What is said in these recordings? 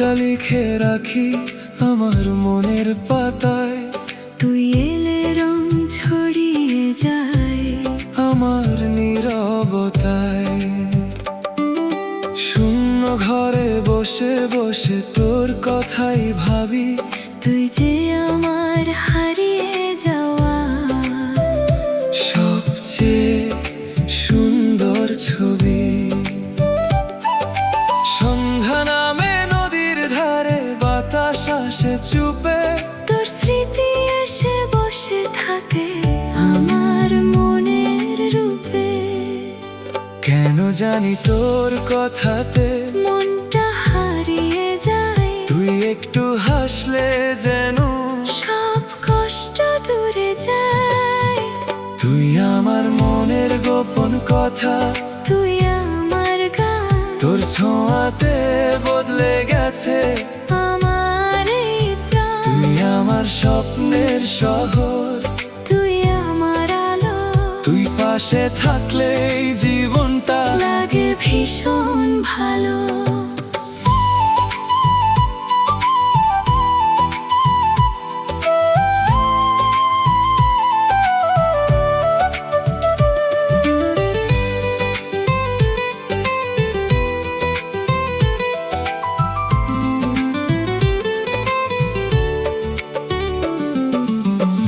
নামটা লিখে রাখি আমার মনের পাতায়। তুই এলে রং ছড়িয়ে যায় আমার নীরবতায়। শূন্য ঘরে বসে বসে তোর কথাই ভাবি। তুই যে আমার হারিয়ে যাওয়া সবচেয়ে সুন্দর ছবি। সন্ধ্যা নামে নদীর ধারে বাতাস আসে চুপে। তোর স্মৃতি এসে বসে থাকে আমার মনের রূপে। কেন জানি তোর কথাতে মনটা হারিয়ে যায়। তুই একটু হাসলে যেন সব কষ্ট দূরে যায়। তুই আমার মনের গোপন কথা। তুই আমার গান। তোর ছোঁয়াতে বদলে গেছে আমার এই প্রাণ। তুই আমার স্বপ্নের শহর। তুই আমার আলো। তুই পাশে থাকলে এই জীবনটা লাগে ভীষণ ভালো।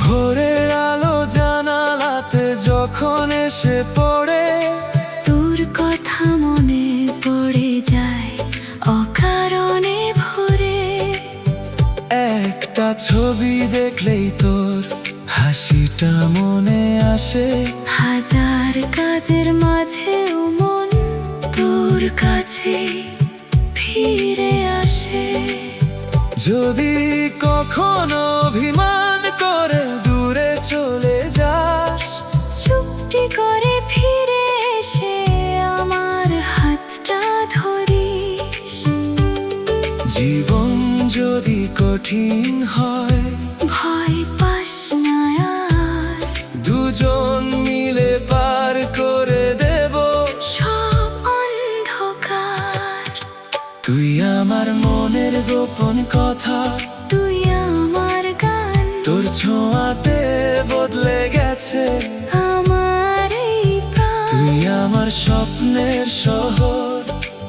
ভোরের আলো জানালাতে যখন এসে পড়ে। তোর কথা মনে পড়ে যায় অকারণে ভোরে। একটা ছবি দেখলেই তোর হাসিটা মনে আসে। হাজার কাজের মাঝেও মন তোর কাছে ফিরে আসে। যদি কখনো অভিমান করে দূরে চলে যাস, চুপটি করে ফিরে এসে আমার হাতটা ধরিস। জীবন যদি কঠিন হয় ভয় পাস না আর। দুজন মিলে পার করে দেব সব অন্ধকার। তুই আমার মনের গোপন কথা। তুই আমার গান। তোর ছোঁয়াতে বদলে গেছে আমার এই প্রাণ। তুই আমার স্বপ্নের শহর।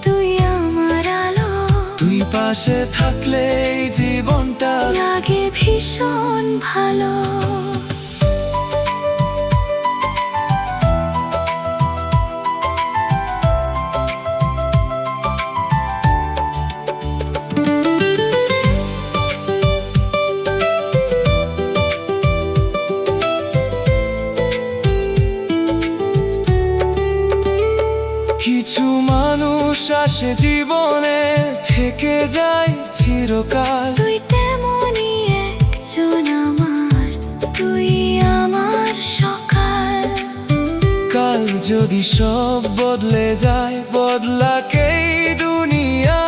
তুই আমার আলো। তুই পাশে থাকলে এই জীবনটা লাগে ভীষণ ভালো। কিছু মানুষ আসে জীবনে থেকে যায় চিরকাল। তুই তেমনই একজন আমার। তুই আমার সকাল। কাল যদি সব বদলে যায় বদলাকেই দুনিয়া।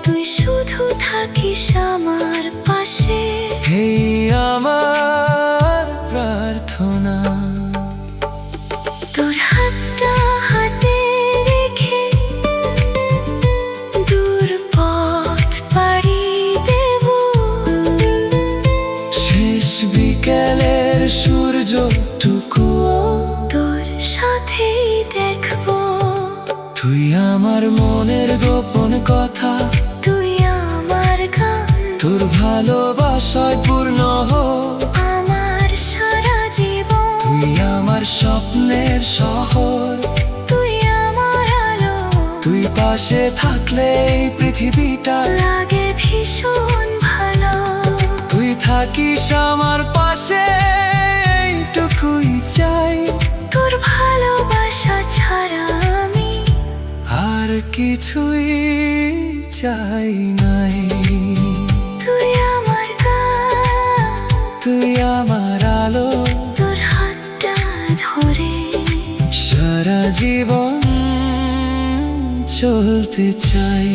তুই শুধু থাকিস আমার পাশে। এই আমার প্রার্থনা। তোর হাতটা হাতে রেখে দূর পথ পাড়ি দেব। শেষ বিকেলের সূর্যটুকু তোর সাথেই দেখব। তুই আমার মনের গোপন কথা। তুই আমার গান। তোর ভালোবাসায় পূর্ণ হোক আমার সারা জীবন। তুই আমার স্বপ্নের শহর। তুই আমার আলো। তুই পাশে থাকলে এই পৃথিবীটা লাগে ভীষণ ভালো। তুই থাকিস আমার পাশে এইটুকুই চাই। তোর ভালোবাসা ছাড়া আমি আর কিছুই চাই নাই। তুই আমার গান। তুই আমার আলো। তোর হাতটা ধরে সারা জীবন চলতে চাই।